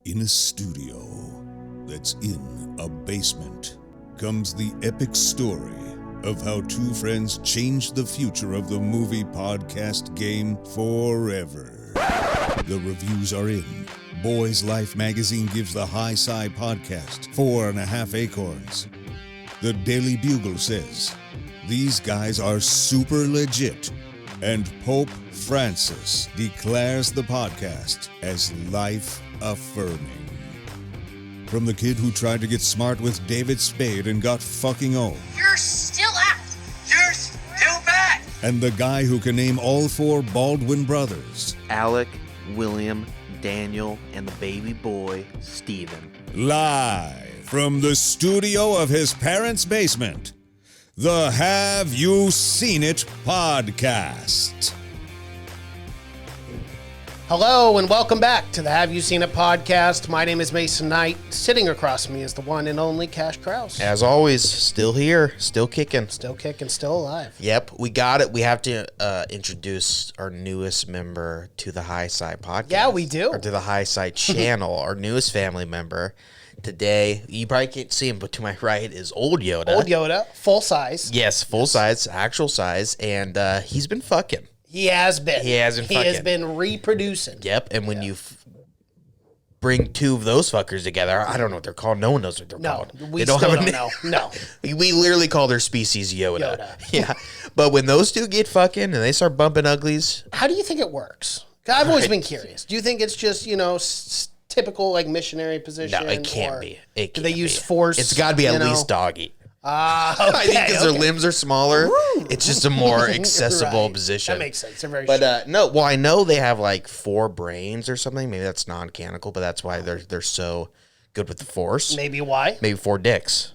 In a studio that's in a basement comes the epic story of how two friends changed the future of the movie podcast game forever. The reviews are in. Boys Life magazine gives the High Side podcast 4.5 acorns. The Daily Bugle says, these guys are super legit. And Pope Francis declares the podcast as life-affirming. From the kid who tried to get smart with David Spade and got fucking old. You're still out. You're still bad. And the guy who can name all four Baldwin brothers. Alec, William, Daniel, and the baby boy, Stephen. Live from the studio of his parents' basement. The Have You Seen It podcast. Hello and welcome back to the Have You Seen It podcast. My name is Mason Knight. Sitting across from me is the one and only Cash Krause. As always, still here, still kicking. Still kicking, still alive. Yep, we got it. We have to introduce our newest member to the High Side podcast. Yeah, we do. Or to the High Side channel, our newest family member. Today, you probably can't see him, but to my right is Old Yoda. Old Yoda, full size. Yes, full size, actual size, and he's been fucking. He has been. He has been fucking. He has been reproducing. Yep, and when you bring two of those fuckers together, I don't know what they're called. No one knows what they're called. We don't still have a don't name. know. No. We literally call their species Yoda. Yeah, but when those two get fucking and they start bumping uglies, How do you think it works? 'Cause I've always been curious. Do you think it's just, typical like missionary position? no, it can't or be. Do they use force? It's got to be at least doggy. Okay, I think because their limbs are smaller, it's just a more accessible Right. position. That makes sense. They're very But no, well, I know they have like 4 brains or something. Maybe that's non-canonical, but that's why they're so good with the force. Maybe why? Maybe 4 dicks.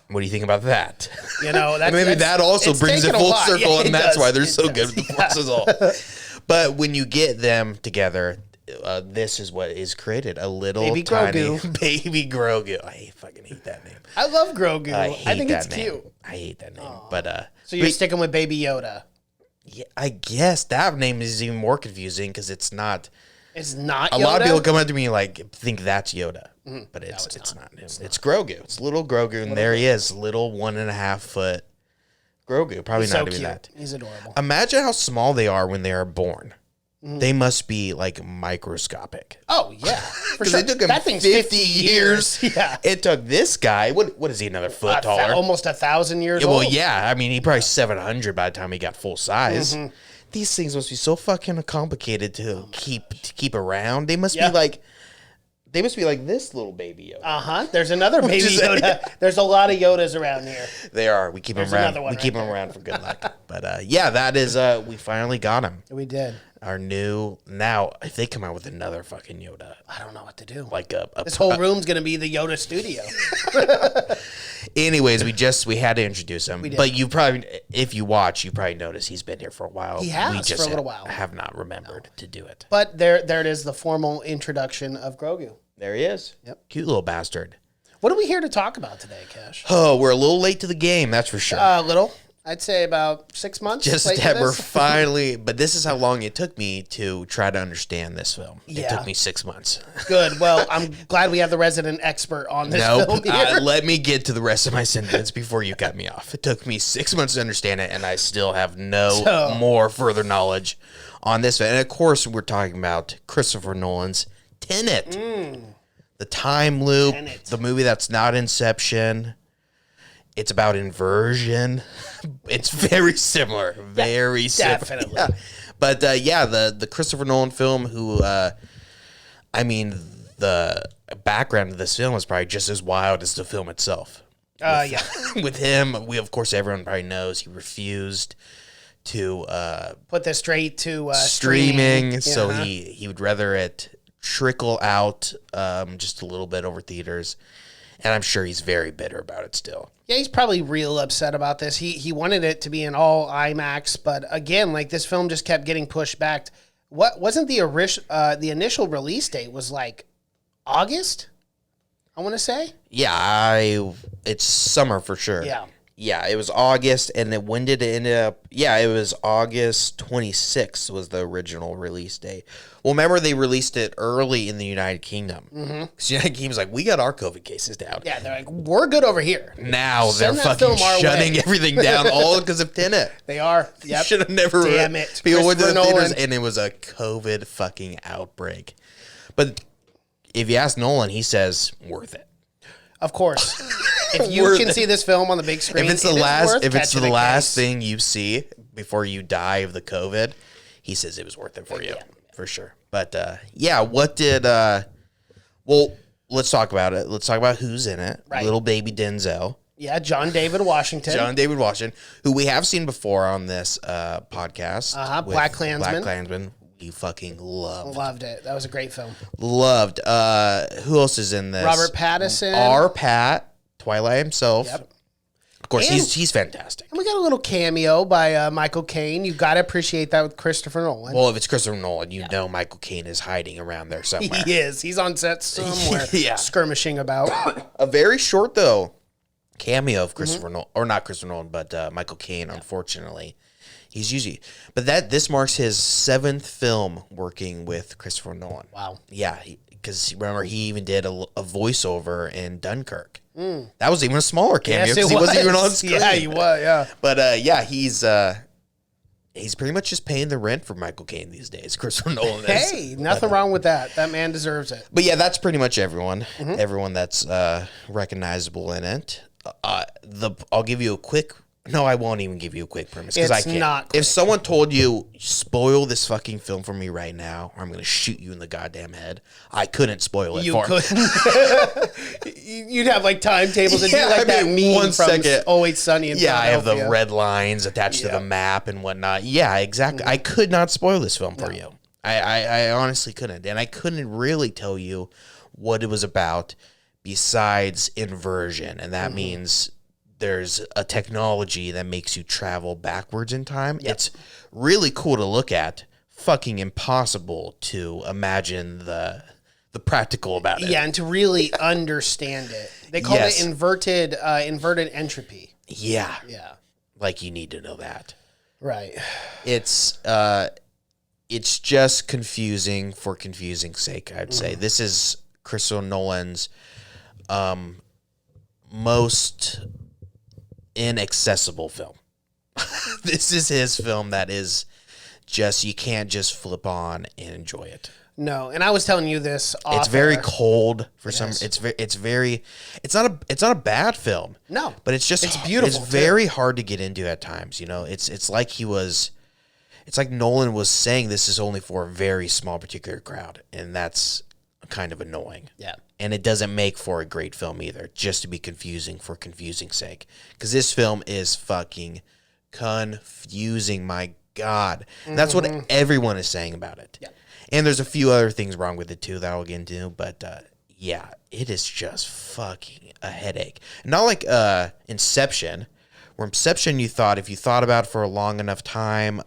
What do you think about that? That's, Maybe that also it's brings it taken a full while. circle, Yeah, and it that's does. why they're It so does. good with the force as all. But when you get them together, this is what is created: a little Baby tiny Grogu. baby Grogu. I fucking hate that name. I love Grogu. I think that it's name. cute. I hate that name. But So you're sticking with Baby Yoda. yeah, I guess that name is even more confusing because it's not. It's not A Yoda? lot of people come up to me like think that's Yoda, but it's not. It's Grogu. It's little Grogu, and there he is, little 1.5 foot Grogu. Probably He's not so even cute. that. He's adorable. Imagine how small they are when they are born. They must be like microscopic. Oh, yeah. For Because sure. it took him That thing's 50 years. Yeah. It took this guy, what is he, another foot taller? Almost 1,000 years Yeah, well, old. yeah. I mean, he probably 700 by the time he got full size. These things must be so fucking complicated to keep around. They must Yeah. be like this little baby Yoda. Uh-huh. There's another Baby Just saying. Yoda. There's a lot of Yodas around here. They are. We keep them around. another one We right keep them around for good luck. But yeah, that is. We finally got him. We did. Our new. Now, if they come out with another fucking Yoda, I don't know what to do. like a This whole room's going to be the Yoda studio. Anyways, we had to introduce him. did. But you probably, if you watch, you probably notice he's been here for a while. He has we just for a little while. Have not remembered to do it. But there it is, the formal introduction of Grogu. There he is. Yep. Cute little bastard. What are we here to talk about today, Cash? Oh, we're a little late to the game, that's for sure. Little. I'd say about 6 months. Just late to that we're this. finally, but this is how long it took me to try to understand this film. It Yeah. took me 6 months. Good. Well, I'm glad we have the resident expert on this Nope. film here. Let me get to the rest of my sentence before you cut me off. It took me 6 months to understand it, and I still have no more further knowledge on this. And of course, we're talking about Christopher Nolan's Tenet. The time loop, Tenet. the movie that's not Inception. It's about inversion. It's very similar. Very similar. definitely. Yeah. But the Christopher Nolan film, who, the background of this film is probably just as wild as the film itself. Yeah. With him, everyone probably knows he refused to Put this straight to streaming, so Uh-huh. he would rather it trickle out just a little bit over theaters, and I'm sure he's very bitter about it still. Yeah, he's probably real upset about this. He wanted it to be an all IMAX, but again, like this film just kept getting pushed back. What wasn't the initial release date was like August? I want to say. Yeah, it's summer for sure. Yeah. Yeah, it was August, and then when did it end up? Yeah, it was August 26th was the original release date. Well, remember they released it early in the United Kingdom. Because the United Kingdom's like, we got our COVID cases down. Yeah, they're like, we're good over here. Now Send they're that fucking film our shutting way. everything down all because of Tenet. They are. Yep. Should have never. Damn it. People went to the Christopher theaters, Nolan. and it was a COVID fucking outbreak. But if you ask Nolan, he says worth it. Of course. If you Worth can it. see this film on the big screen, If it's the it is last, worth if it's the catching a last case. thing you see before you die of the COVID, he says it was worth it for you, for sure. But yeah, what did? Well, let's talk about it. Let's talk about who's in it. Right. Little baby Denzel, Yeah, John David Washington. John David Washington, who we have seen before on this podcast. with Black Klansman. Black Klansman. We fucking loved. Loved it. That was a great film. Loved. Who else is in this? Robert Pattinson. R. Pat, Twilight himself. Yep. Of course, And- he's fantastic. And we got a little cameo by Michael Caine. You got to appreciate that with Christopher Nolan. Well, if it's Christopher Nolan, you know Michael Caine is hiding around there somewhere. He is. He's on set somewhere, Yeah. skirmishing about. A very short, though, cameo of Mm-hmm. Christopher Nolan, or not Christopher Nolan, but Michael Caine, unfortunately. He's usually, but this marks his 7th film working with Christopher Nolan. Wow. Yeah, because remember, he even did a voiceover in Dunkirk. That was even a smaller cameo Yes, because it he wasn't was. even on screen. Yeah, he was. Yeah. But yeah, he's pretty much just paying the rent for Michael Caine these days. Christopher Nolan is. Hey, nothing wrong with that. That man deserves it. But yeah, that's pretty much everyone. Mm-hmm. Everyone that's recognizable in it. I'll give you a quick. No, I won't even give you a quick premise because I It's can't. not quick. If someone told you spoil this fucking film for me right now, or I'm going to shoot you in the goddamn head, I couldn't spoil it. You for him. couldn't. You'd have like timetables and Yeah, do like I that mean, meme 1 from second. Always Sunny in Yeah, I have the Philadelphia. red lines attached to the map and whatnot. Yeah, exactly. I could not spoil this film for you. I honestly couldn't. And I couldn't really tell you what it was about besides inversion. And that means there's a technology that makes you travel backwards in time. It's really cool to look at. Fucking impossible to imagine the practical about it. Yeah, and to really understand it, they call Yes. it inverted entropy. Yeah. Yeah, Like you need to know that. right. It's just confusing for confusing's sake, I'd say. This is Christopher Nolan's most inaccessible film. This is his film that is just, you can't just flip on and enjoy it. No, and I was telling you this. It's off very air. cold for some. is. It's not a bad film. No, But it's just it's beautiful, It's too. very hard to get into at times. You know, it's like it's like Nolan was saying this is only for a very small particular crowd, and that's kind of annoying. Yeah. And it doesn't make for a great film either, just to be confusing for confusing's sake. Because this film is fucking confusing. My God, and that's what everyone is saying about it. Yeah. And there's a few other things wrong with it too that I'll get into, but yeah, it is just fucking a headache. Not like Inception, where Inception you thought if you thought about it for a long enough time,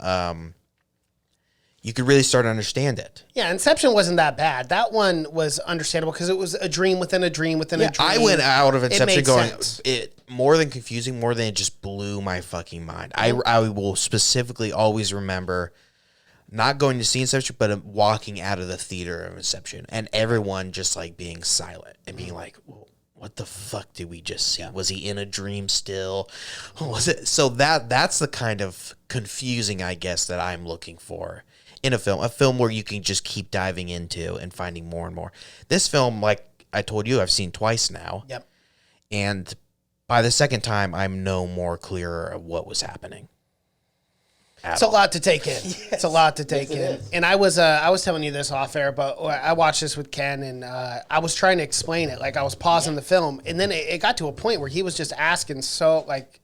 you could really start to understand it. Yeah, Inception wasn't that bad. That one was understandable because it was a dream within a dream within a dream. I went out of It Inception made going, sense. it more than confusing, more than it just blew my fucking mind. I will specifically always remember not going to see Inception, but walking out of the theater of Inception and everyone just like being silent and being like, well, what the fuck did we just see? Was he in a dream still? Was it? So that's the kind of confusing, I guess, that I'm looking for in a film where you can just keep diving into and finding more and more. This film, like I told you, I've seen twice now. Yep. And by the second time, I'm no more clearer of what was happening. It's a lot to take in. It's a lot to take in. And I was telling you this off air, but I watched this with Ken, and I was trying to explain it. Like I was pausing the film, and then it got to a point where he was just asking so like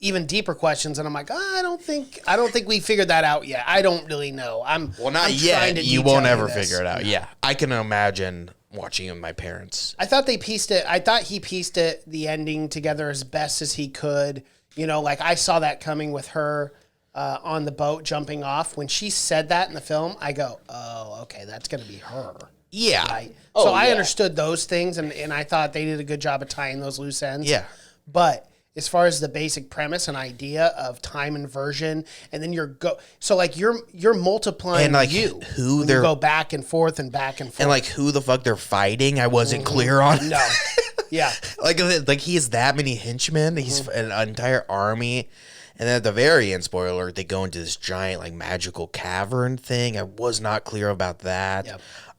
even deeper questions, and I'm like, I don't think we figured that out yet. I don't really know. I'm Not I'm yet. trying to You detail won't ever this. figure it out. Yeah. I can imagine watching it with my parents. I thought they pieced it. I thought he pieced it, the ending together as best as he could. You know, like I saw that coming with her on the boat jumping off. When she said that in the film, I go, oh, okay, that's going to be her. Yeah. Right? Oh, So I yeah. understood those things, and I thought they did a good job of tying those loose ends. Yeah. But as far as the basic premise and idea of time inversion, and then so like you're multiplying and like who you go back and forth and back and forth, and like who the fuck they're fighting. I wasn't clear on. No, yeah, like he has that many henchmen. He's an entire army. And then at the very end, spoiler alert, they go into this giant like magical cavern thing. I was not clear about that.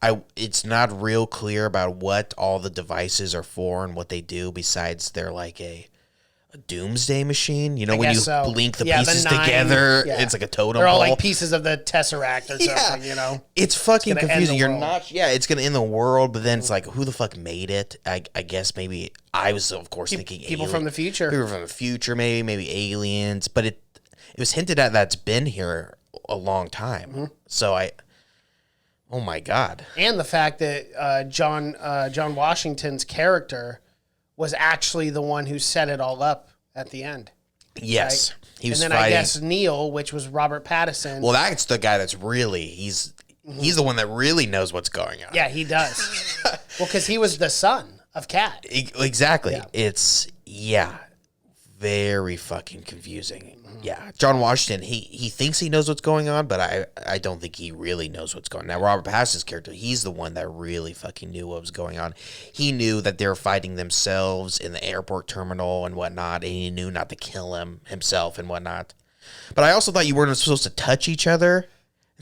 Yep. It's not real clear about what all the devices are for and what they do besides they're like a doomsday machine. You know, when you blink the pieces together, it's like a totem They're all pole. like pieces of the Tesseract or something, you know? It's fucking confusing. You're not, it's going to end the world, but then it's like, who the fuck made it? I guess maybe I was, of course, thinking people from the future. People from the future, maybe aliens, but it was hinted at that's been here a long time. So oh my God. And the fact that John Washington's character was actually the one who set it all up at the end. Yes. Right? He was and then fighting. I guess Neil, which was Robert Pattinson. Well, that's the guy that's really, he's the one that really knows what's going on. Yeah, he does. Well, because he was the son of Kat. Exactly. Yeah. It's, very fucking confusing. Yeah. John Washington, he thinks he knows what's going on, but I don't think he really knows what's going on. Now, Robert Pattinson's character, he's the one that really fucking knew what was going on. He knew that they were fighting themselves in the airport terminal and whatnot, and he knew not to kill himself and whatnot. But I also thought you weren't supposed to touch each other.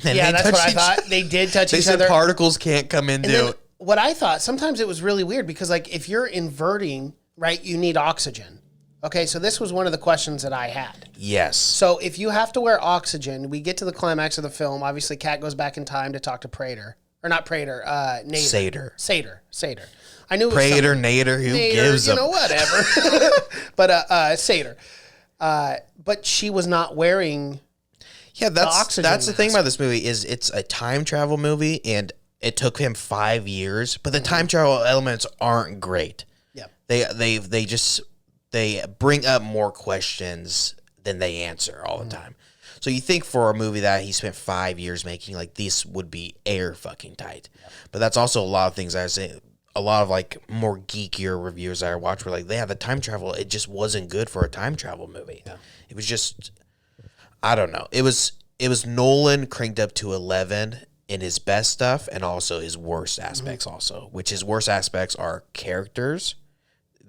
That's what I thought. They did touch each other. They said particles can't come into. What I thought, sometimes it was really weird because, like, if you're inverting, right, you need oxygen. Okay, so this was one of the questions that I had. Yes. So if you have to wear oxygen, we get to the climax of the film. Obviously, Kat goes back in time to talk to Prater. Or not Prater, Nader. Sator. I knew it was Prater, Nader, who gives a... You know, whatever. But Sator. But she was not wearing the oxygen that's the thing about this movie is it's a time travel movie, and it took him 5 years, but the time travel elements aren't great. Yeah. They bring up more questions than they answer all the time. So you think for a movie that he spent 5 years making, like, this would be air fucking tight. Yeah. But that's also a lot of things I say. A lot of like more geekier reviewers that I watched were like, the time travel, it just wasn't good for a time travel movie. Yeah. It was just, I don't know. It was Nolan cranked up to 11 in his best stuff and also his worst aspects also, which his worst aspects are characters.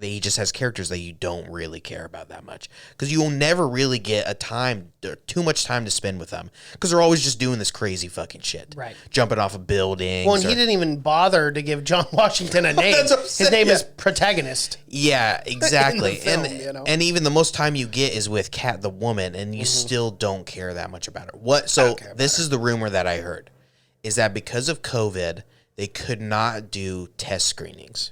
He just has characters that you don't really care about that much because you will never really get too much time to spend with them because they're always just doing this crazy fucking shit. Right. Jumping off of buildings. Well, and he didn't even bother to give John Washington a name. His name is Protagonist. Yeah, exactly. Film, and even the most time you get is with Kat, the woman, and you still don't care that much about her. So this is the rumor that I heard is that because of COVID, they could not do test screenings.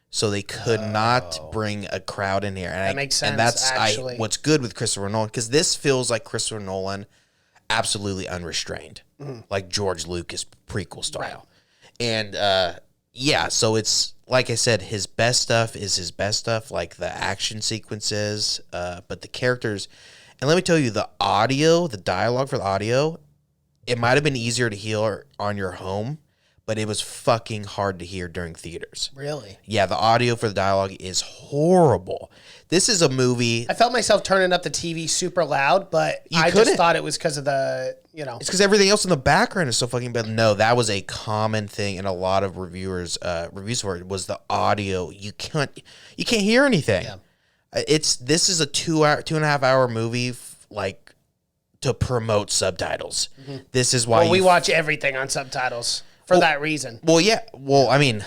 So they could not bring a crowd in here. And that makes sense, and that's actually. What's good with Christopher Nolan, because this feels like Christopher Nolan absolutely unrestrained, like George Lucas prequel style. Right. And so it's, like I said, his best stuff is his best stuff, like the action sequences, but the characters. And let me tell you, the dialogue for the audio, it might have been easier to hear on your home, but it was fucking hard to hear during theaters. Really? Yeah, the audio for the dialogue is horrible. This is a movie... I felt myself turning up the TV super loud, but I just thought it was because of the, It's because everything else in the background is so fucking bad. No, that was a common thing, and a lot of reviews for it was the audio. You can't hear anything. Yeah. This is a 2.5 hour movie, like, to promote subtitles. Mm-hmm. This is why we watch everything on subtitles. For that reason. Well, yeah. Well, I mean,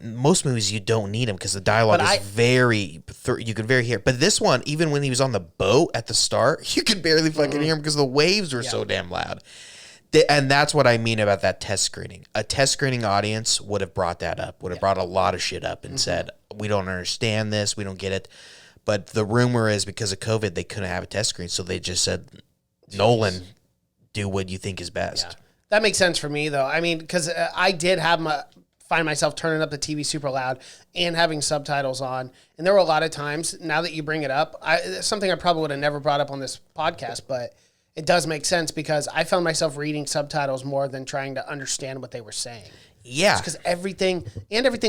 most movies you don't need them because the dialogue is you can very hear. But this one, even when he was on the boat at the start, you could barely fucking hear him because the waves were so damn loud. And that's what I mean about that test screening. A test screening audience would have brought that up, would have brought a lot of shit up and said, we don't understand this, we don't get it. But the rumor is because of COVID, they couldn't have a test screen, so they just said, Nolan, do what you think is best. Yeah. That makes sense for me, though. I mean, because I did find myself turning up the TV super loud and having subtitles on. And there were a lot of times, now that you bring it up, something I probably would have never brought up on this podcast, but it does make sense because I found myself reading subtitles more than trying to understand what they were saying. Yeah. Because everything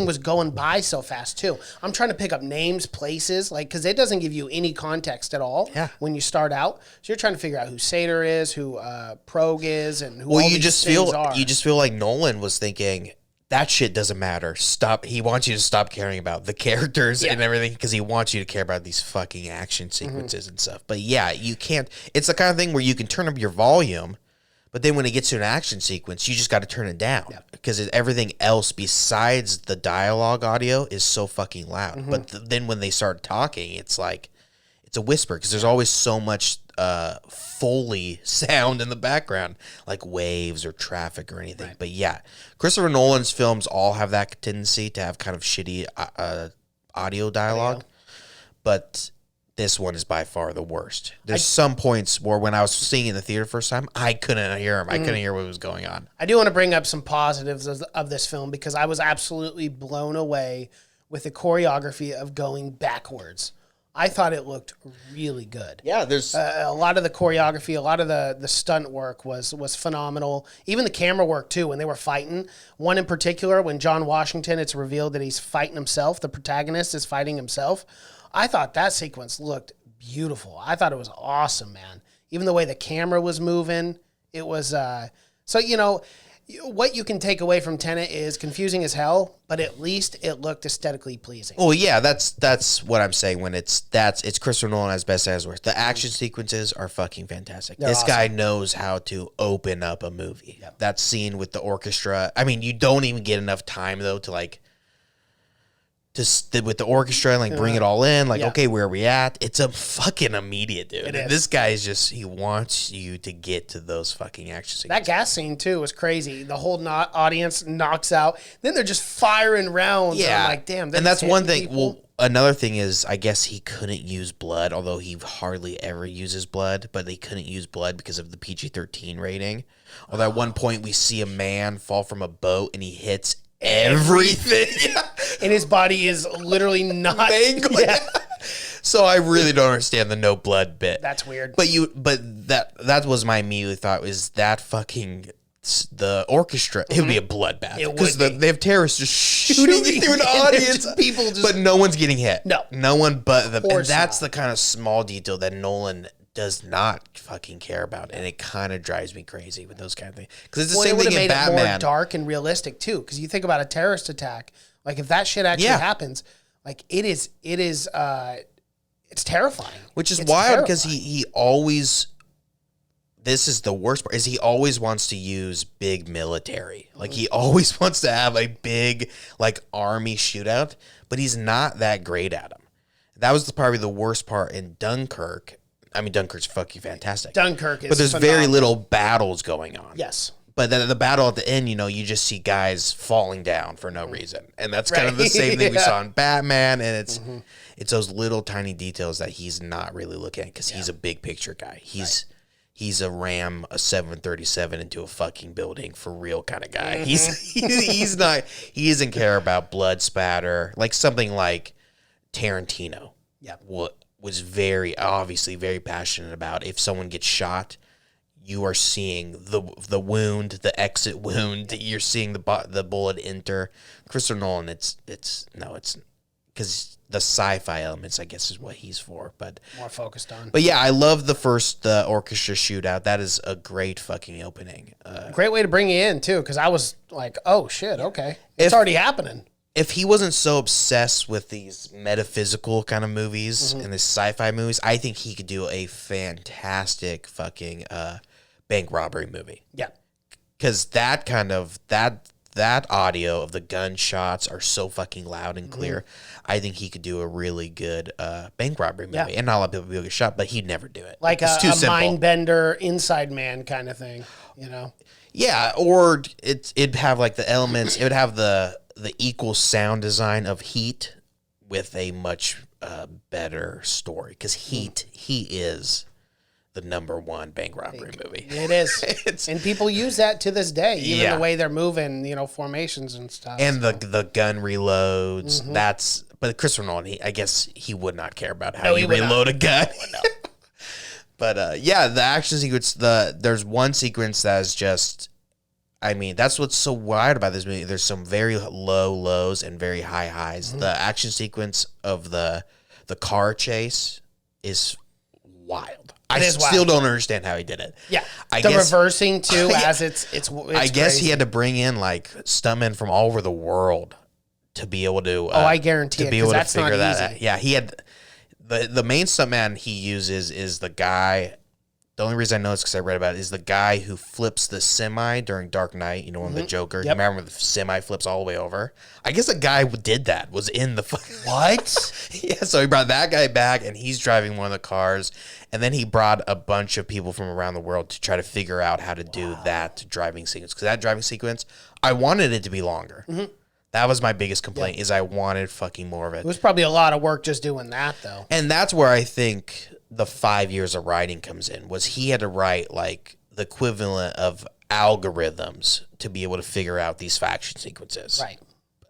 was going by so fast too. I'm trying to pick up names, places, like, because it doesn't give you any context at all when you start out. So you're trying to figure out who Sator is, who Progue is, and who all these things are. You just feel like Nolan was thinking, that shit doesn't matter. Stop. He wants you to stop caring about the characters and everything because he wants you to care about these fucking action sequences and stuff. But yeah, you can't. It's the kind of thing where you can turn up your volume, but then when it gets to an action sequence, you just got to turn it down because everything else besides the dialogue audio is so fucking loud. But then when they start talking, it's like it's a whisper because there's always so much Foley sound in the background, like waves or traffic or anything. Right. But yeah, Christopher Nolan's films all have that tendency to have kind of shitty audio dialogue, but this one is by far the worst. There's some points where when I was seeing it in the theater first time, I couldn't hear him. I couldn't hear what was going on. I do want to bring up some positives of this film because I was absolutely blown away with the choreography of going backwards. I thought it looked really good. Yeah, there's a lot of the choreography, a lot of the stunt work was phenomenal. Even the camera work too, when they were fighting. One in particular, when John Washington, it's revealed that he's fighting himself. The protagonist is fighting himself. I thought that sequence looked beautiful. I thought it was awesome, man. Even the way the camera was moving, it was. So you know, what you can take away from Tenet is confusing as hell, but at least it looked aesthetically pleasing. Well, yeah, that's what I'm saying when it's Christopher Nolan as best as worst. The action sequences are fucking fantastic. This awesome. Guy knows how to open up a movie. Yep. That scene with the orchestra. I mean, you don't even get enough time though to like with the orchestra and like bring it all in. Like, okay, where are we at? It's a fucking immediate, dude. This guy is he wants you to get to those fucking action sequences. That gas scene too was crazy. The whole audience knocks out. Then they're just firing rounds. Yeah, I'm like, damn. And that's one thing. People. Well, another thing is, I guess he couldn't use blood, although he hardly ever uses blood. But they couldn't use blood because of the PG-13 rating. Although at one point we see a man fall from a boat and he hits everything. And his body is literally not. So I really don't understand the no blood bit. That's weird. But that was my immediate thought was that fucking the orchestra. It would be a bloodbath because they have terrorists just shooting through an audience. People but no one's getting hit. No one. But and that's the kind of small detail that Nolan does not fucking care about, and it kind of drives me crazy with those kind of things. Because it's the same thing in Batman. It would have made it more dark and realistic too. Because you think about a terrorist attack, like if that shit actually happens, like it's terrifying. Which is wild because he always. This is the worst part. Is he always wants to use big military, like he always wants to have a big like army shootout, but he's not that great at them. That was probably the worst part in Dunkirk. I mean, Dunkirk's fucking fantastic. Dunkirk is But there's very little battles going on. Yes. But the battle at the end, you just see guys falling down for no reason. And that's kind of the same thing we saw in Batman. And it's those little tiny details that he's not really looking at because he's a big picture guy. He's a ram a 737 into a fucking building for real kind of guy. He doesn't care about blood spatter. Like something like Tarantino. Yeah. Was very obviously very passionate about. If someone gets shot, you are seeing the wound, the exit wound. You're seeing the bullet enter. Christopher Nolan, it's because the sci-fi elements, I guess, is what he's for, but more focused on. But yeah, I love the orchestra shootout. That is a great fucking opening. Great way to bring you in too, because I was like, oh shit, okay, it's already happening. If he wasn't so obsessed with these metaphysical kind of movies and the sci-fi movies, I think he could do a fantastic fucking bank robbery movie. Yeah. Because that kind of, that audio of the gunshots are so fucking loud and clear. I think he could do a really good bank robbery movie. Yeah. And not a lot of people get shot, but he'd never do it. Like it's too simple. Mind bender, Inside Man kind of thing, Yeah, or it'd have like the elements, it would have the equal sound design of Heat with a much better story because Heat is the #1 bank robbery movie. It is. And people use that to this day, even the way they're moving, formations and stuff. And the gun reloads, but Christopher Nolan, I guess he would not care about how you reload a gun. But yeah, the action sequence. There's one sequence that is just. I mean, that's what's so wild about this movie. There's some very low lows and very high highs. Mm-hmm. The action sequence of the car chase is wild. I still don't understand how he did it. Yeah, I guess, reversing too, as it's I guess crazy. He had to bring in like stuntmen from all over the world to be able to. I guarantee to be able to figure that out. Yeah, he had the main stuntman he uses is the guy. The only reason I know this because I read about it is the guy who flips the semi during Dark Knight. You know, when the Joker. Yep. Remember when the semi flips all the way over? I guess the guy who did that was in the fucking. What? Yeah, so he brought that guy back, and he's driving one of the cars. And then he brought a bunch of people from around the world to try to figure out how to do that driving sequence. Because that driving sequence, I wanted it to be longer. Mm-hmm. That was my biggest complaint, is I wanted fucking more of it. It was probably a lot of work just doing that, though. And that's where I think the 5 years of writing comes in, was he had to write like the equivalent of algorithms to be able to figure out these action sequences. Right.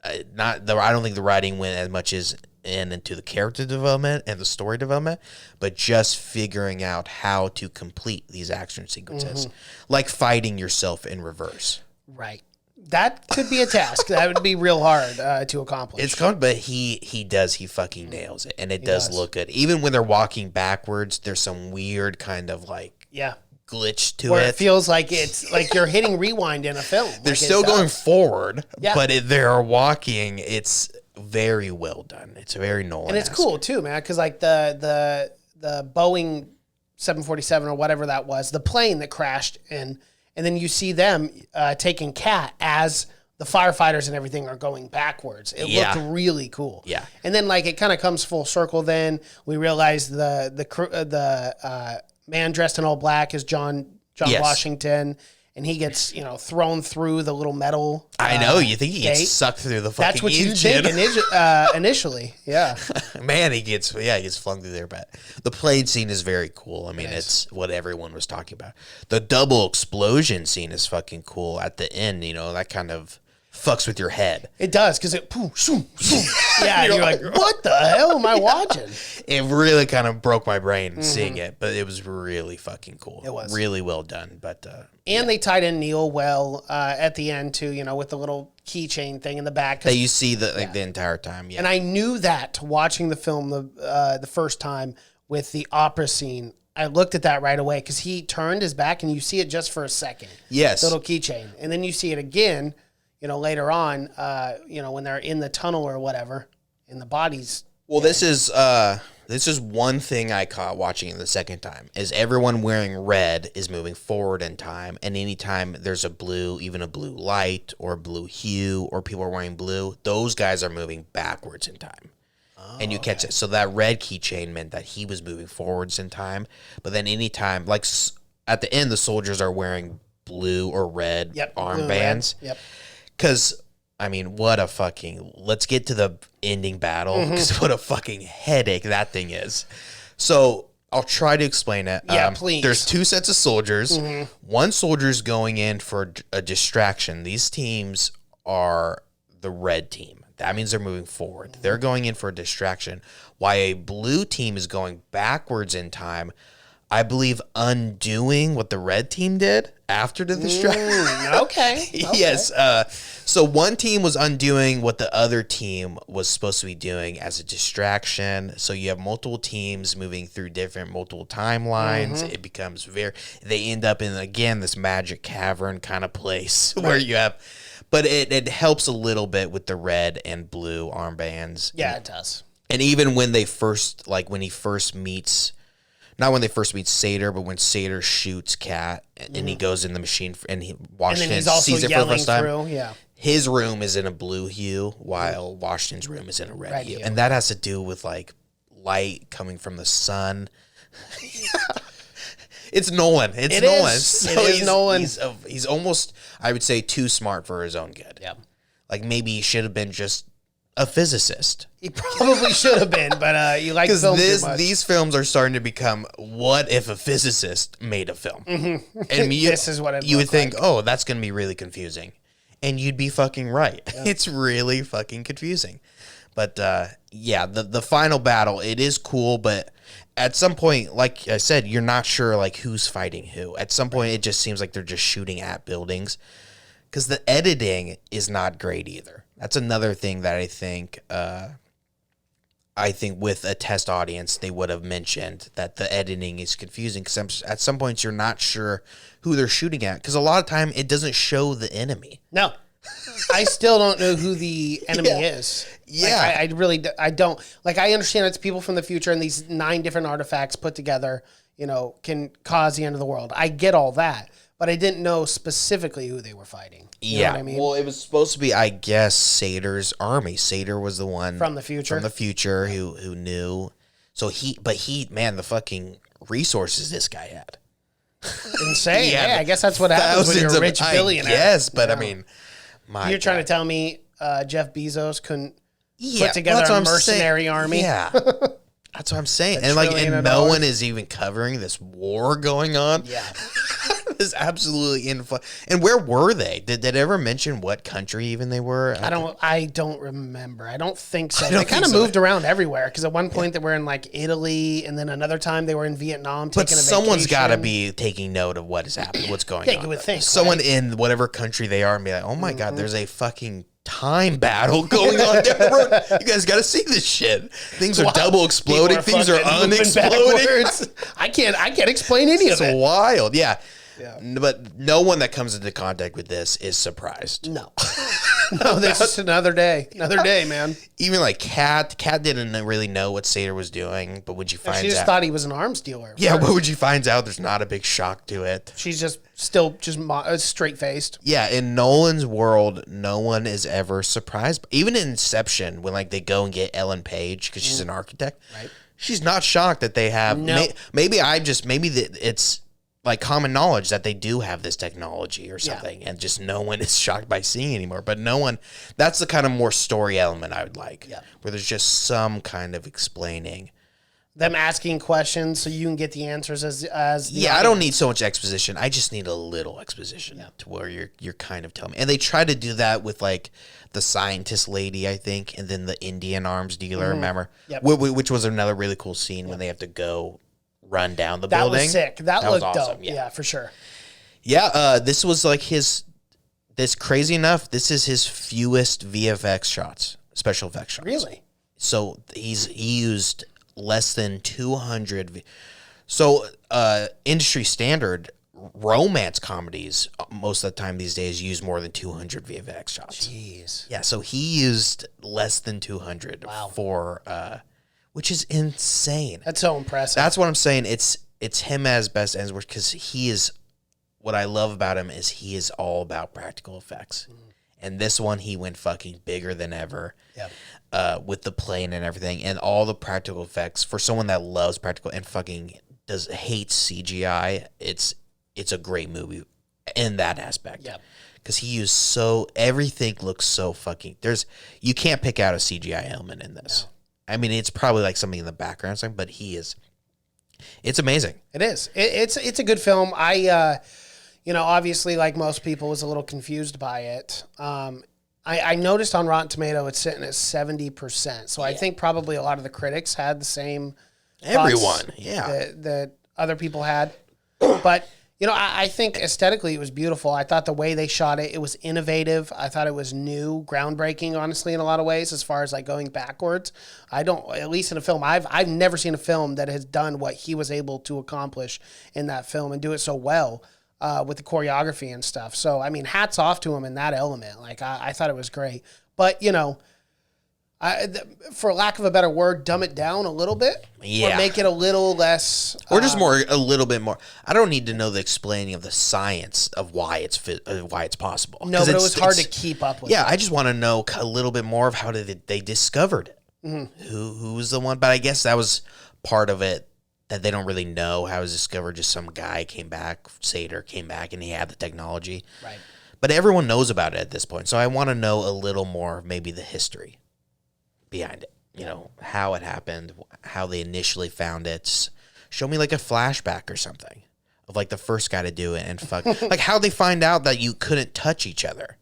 I don't think the writing went as much as into the character development and the story development, but just figuring out how to complete these action sequences, like fighting yourself in reverse. Right. That could be a task. That would be real hard to accomplish. It's fun, but he fucking nails it, and it does look good. Even when they're walking backwards, there's some weird kind of like glitch to where it feels like it's like you're hitting rewind in a film. They're still going forward, but they're walking. It's very well done. It's very Nolan, and it's cool too, man. Because like the Boeing 747 or whatever that was, the plane that crashed and then you see them taking Cat as the firefighters and everything are going backwards. It looked really cool. Yeah. And then like it kind of comes full circle. Then we realize the man dressed in all black is John Washington, and he gets thrown through the little metal. I know. You think he gets sucked through the fucking That's what engine. you think initially. Yeah. Man, he gets flung through there. But the plane scene is very cool. I mean, it's what everyone was talking about. The double explosion scene is fucking cool at the end. That kind of fucks with your head. It does, because it yeah, you're like, what the hell am I watching? It really kind of broke my brain seeing it, but it was really fucking cool. It was really well done. But they tied in Neil well at the end too, with the little keychain thing in the back that you see the entire time. Yeah, and I knew that watching the film the first time with the opera scene. I looked at that right away because he turned his back and you see it just for a second. Yes, the little keychain, and then you see it again. Later on, when they're in the tunnel or whatever, and the bodies. Well, this is one thing I caught watching it the second time, is everyone wearing red is moving forward in time, and anytime there's even a blue light or a blue hue, or people are wearing blue, those guys are moving backwards in time. And you catch it. So that red keychain meant that he was moving forwards in time, but then anytime, like at the end, the soldiers are wearing blue or red armbands. Yep. Because, I mean, let's get to the ending battle, because what a fucking headache that thing is. So, I'll try to explain it. Yeah, please. There's two sets of soldiers. One soldier's going in for a distraction. These teams are the red team. That means they're moving forward. They're going in for a distraction. While a blue team is going backwards in time, I believe undoing what the red team did after the distraction. Okay. Yes. So one team was undoing what the other team was supposed to be doing as a distraction. So you have multiple teams moving through multiple timelines. It becomes they end up in, again, this magic cavern kind of place where you have, but it helps a little bit with the red and blue armbands. Yeah, it does. And even when he first meets, not when they first meet Sator, but when Sator shoots Cat and he goes in the machine and Washington sees it for the first time. His room is in a blue hue while Washington's room is in a red hue. And that has to do with like light coming from the sun. It's Nolan. It's Nolan. It is Nolan. He's almost, I would say, too smart for his own good. Yeah. Like maybe he should have been just a physicist. He probably should have been, but you like film too much. These films are starting to become, what if a physicist made a film? And this is what you would think, oh, that's going to be really confusing. And you'd be fucking right. Yeah. It's really fucking confusing. But yeah, the final battle, it is cool, but at some point, like I said, you're not sure like who's fighting who. At some point, it just seems like they're just shooting at buildings, because the editing is not great either. That's another thing that I think with a test audience, they would have mentioned that the editing is confusing, because at some points you're not sure who they're shooting at, because a lot of time it doesn't show the enemy. No. I still don't know who the enemy is. Yeah. Like, I don't. Like, I understand it's people from the future and these 9 different artifacts put together, can cause the end of the world. I get all that. But I didn't know specifically who they were fighting. You know what I mean? Well, it was supposed to be, I guess, Sator's army. Sator was the one from the future who knew. So man, the fucking resources this guy had. Insane. Yeah, I guess that's what happens when you're a rich billionaire. Yes, but I mean, you're trying to tell me Jeff Bezos couldn't put together a mercenary army? Yeah. That's what I'm saying. And no one is even covering this war going on. Yeah. It's absolutely And where were they? Did they ever mention what country even they were? I don't remember. I don't think so. They kind of moved around everywhere, because at one point they were in like Italy, and then another time they were in Vietnam taking a vacation. But someone's got to be taking note of what is happening, what's going on. You would think. Someone in whatever country they are and be like, oh my God, there's a fucking time battle going on down the road. You guys got to see this shit. Things are double exploding. Things are unexploding. I can't explain any of it. It's wild. Yeah. But no one that comes into contact with this is surprised. No. No, this is another day. Another day, man. Even like Kat didn't really know what Sator was doing, but when she finds out... She just thought he was an arms dealer. Yeah, but when she finds out, there's not a big shock to it. She's just still straight-faced. Yeah, in Nolan's world, no one is ever surprised. Even in Inception, when like they go and get Ellen Page, because she's an architect, right? She's not shocked that they have... No. Maybe it's... like common knowledge that they do have this technology or something, and just no one is shocked by seeing anymore. But no one, that's the kind of more story element I would like, where there's just some kind of explaining. Them asking questions so you can get the answers as I don't need so much exposition. I just need a little exposition to where you're kind of telling me. And they try to do that with like the scientist lady, I think, and then the Indian arms dealer, remember? Yep. Which was another really cool scene when they have to go run down the building. That was sick. That looked awesome. dope. Yeah, for sure. Yeah, this was like crazy enough, this is his fewest VFX shots, special effects shots. Really? So he used less than 200. So industry standard romance comedies most of the time these days use more than 200 VFX shots. Jeez. Yeah, so he used less than 200 for which is insane. That's so impressive. That's what I'm saying. It's him as best ends worst, because he is. What I love about him is he is all about practical effects, and this one he went fucking bigger than ever. Yeah. With the plane and everything, and all the practical effects for someone that loves practical and fucking hates CGI. It's a great movie in that aspect. Yeah. Because he used everything looks so fucking. You can't pick out a CGI element in this. No. I mean, it's probably like something in the background, but it's amazing. It is. It's a good film. I, obviously, like most people, was a little confused by it. I noticed on Rotten Tomato it's sitting at 70%. So I think probably a lot of the critics had the same. Everyone, that other people had, but. I think aesthetically it was beautiful. I thought the way they shot it was innovative. I thought it was new, groundbreaking, honestly, in a lot of ways, as far as like going backwards. At least in a film, I've never seen a film that has done what he was able to accomplish in that film and do it so well with the choreography and stuff. So, I mean, hats off to him in that element. Like, I thought it was great. But, for lack of a better word, dumb it down a little bit. Yeah. Or make it a little less. Or just a little bit more. I don't need to know the explaining of the science of why it's possible. No, but it was hard to keep up with. Yeah, I just want to know a little bit more of how they discovered it. Mm-hmm. Who was the one? But I guess that was part of it, that they don't really know how it was discovered. Just some guy came back, Sator came back, and he had the technology. Right. But everyone knows about it at this point. So I want to know a little more of maybe the history behind it, how it happened, how they initially found it. Show me like a flashback or something of like the first guy to do it and like how they find out that you couldn't touch each other.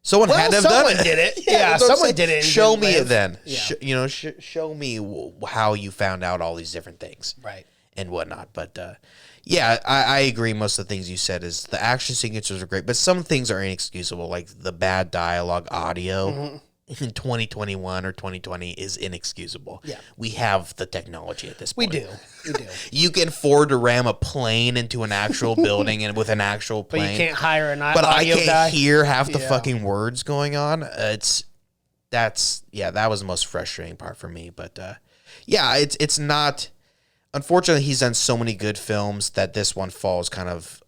Someone had to have done it. Did it. Yeah, someone did it. Show me it then. Yeah. Show me how you found out all these different things. Right. And whatnot. But yeah, I agree. Most of the things you said is the action sequences are great, but some things are inexcusable, like the bad dialogue audio in 2021 or 2020 is inexcusable. Yeah. We have the technology at this point. We do. You can afford to ram a plane into an actual building and with an actual plane. But you can't hire an But I audio can't guy. hear half the fucking words going on. That was the most frustrating part for me. But it's not. Unfortunately, he's done so many good films that this one falls kind of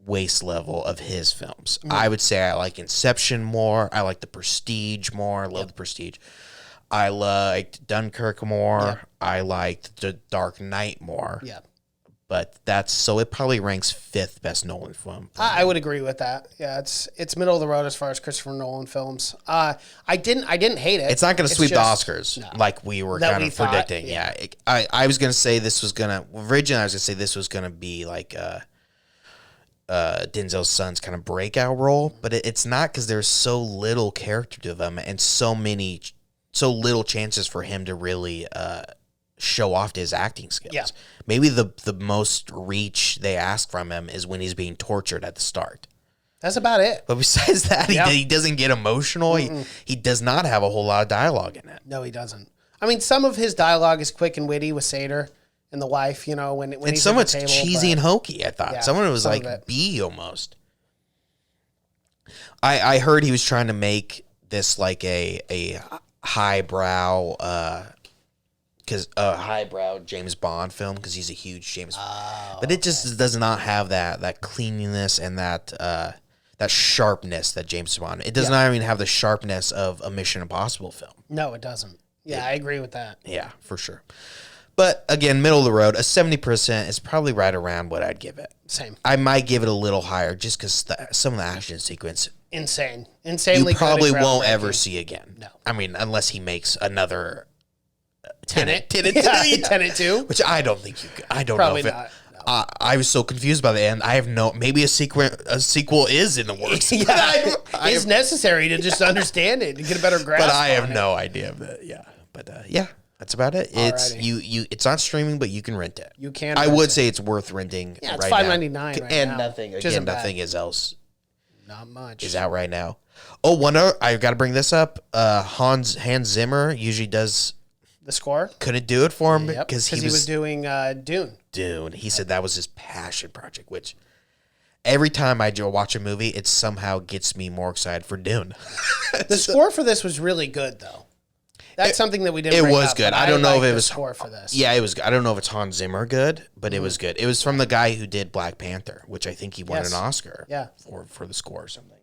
waste level of his films. I would say I like Inception more. I like The Prestige more. I love The Prestige. I liked Dunkirk more. Yep. I liked The Dark Knight more. Yeah. But it probably ranks 5th best Nolan film. I would agree with that. Yeah, it's middle of the road as far as Christopher Nolan films. I didn't hate it. It's not going to sweep the Oscars like we were kind of predicting. Yeah. I was going to say this was going to originally. I was going to say this was going to be like Denzel's son's kind of breakout role, but it's not because there's so little character development and so little chances for him to really show off his acting skills. Yeah. Maybe the most reach they ask from him is when he's being tortured at the start. That's about it. But besides that, he doesn't get emotional. He does not have a whole lot of dialogue in it. No, he doesn't. I mean, some of his dialogue is quick and witty with Sater and the wife, when and he's some at it's the table, cheesy and hokey, I thought. Yeah, some of it was some like of it. B almost. I heard he was trying to make this like a highbrow highbrow James Bond film because he's a huge James Bond. But it just does not have that cleanliness and that sharpness that James Bond. It does not even have the sharpness of a Mission Impossible film. No, it doesn't. Yeah, I agree with that. Yeah, for sure. But again, middle of the road, a 70% is probably right around what I'd give it. Same. I might give it a little higher just because some of the action sequence Insanely you good probably and won't groundbreaking. ever see again. No. I mean, unless he makes another Tenet. Tenet Yeah, 2. Tenet 2. Which I don't think you could. I don't Probably know if not. it. I was so confused by the end. I have maybe a sequel is in the works. Yeah, I it's necessary to just understand it to get a better grasp. But I have on it. no idea of it. Yeah. But that's about it. It's Alrighty. it's not streaming, but you can rent it. You can. I rent would it. say it's worth renting. Yeah, it's right $5.99 now. right and now, nothing which again. isn't Nothing bad. is else Not much. is out right now. Oh, one other, I've got to bring this up. Hans Zimmer usually does. The score. Couldn't do it for him Yep, because he was doing Dune. Dune. He said that was his passion project, which every time I watch a movie, it somehow gets me more excited for Dune. The score for this was really good, though. That's something that we didn't. It bring was up, good. but I don't know if like it the was score for this. Yeah, it was. I don't know if it's Hans Zimmer good, but it was good. It was from the guy who did Black Panther, which I think he won Yes. an Oscar. Yeah. for the score or something.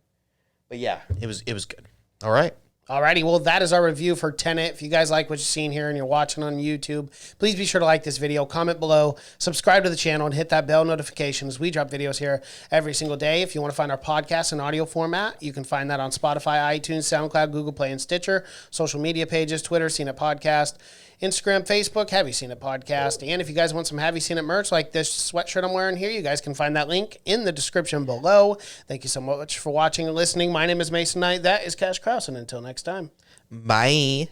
But yeah, it was good. All right. Alrighty, well, that is our review for Tenet. If you guys like what you're seeing here and you're watching on YouTube, please be sure to like this video, comment below, subscribe to the channel, and hit that bell notification as we drop videos here every single day. If you want to find our podcast in audio format, you can find that on Spotify, iTunes, SoundCloud, Google Play, and Stitcher. Social media pages, Twitter, Seen It Podcast, Instagram, Facebook, Have You Seen It Podcast. And if you guys want some Have You Seen It merch like this sweatshirt I'm wearing here, you guys can find that link in the description below. Thank you so much for watching and listening. My name is Mason Knight. That is Cash Kraus, and until next time. Bye.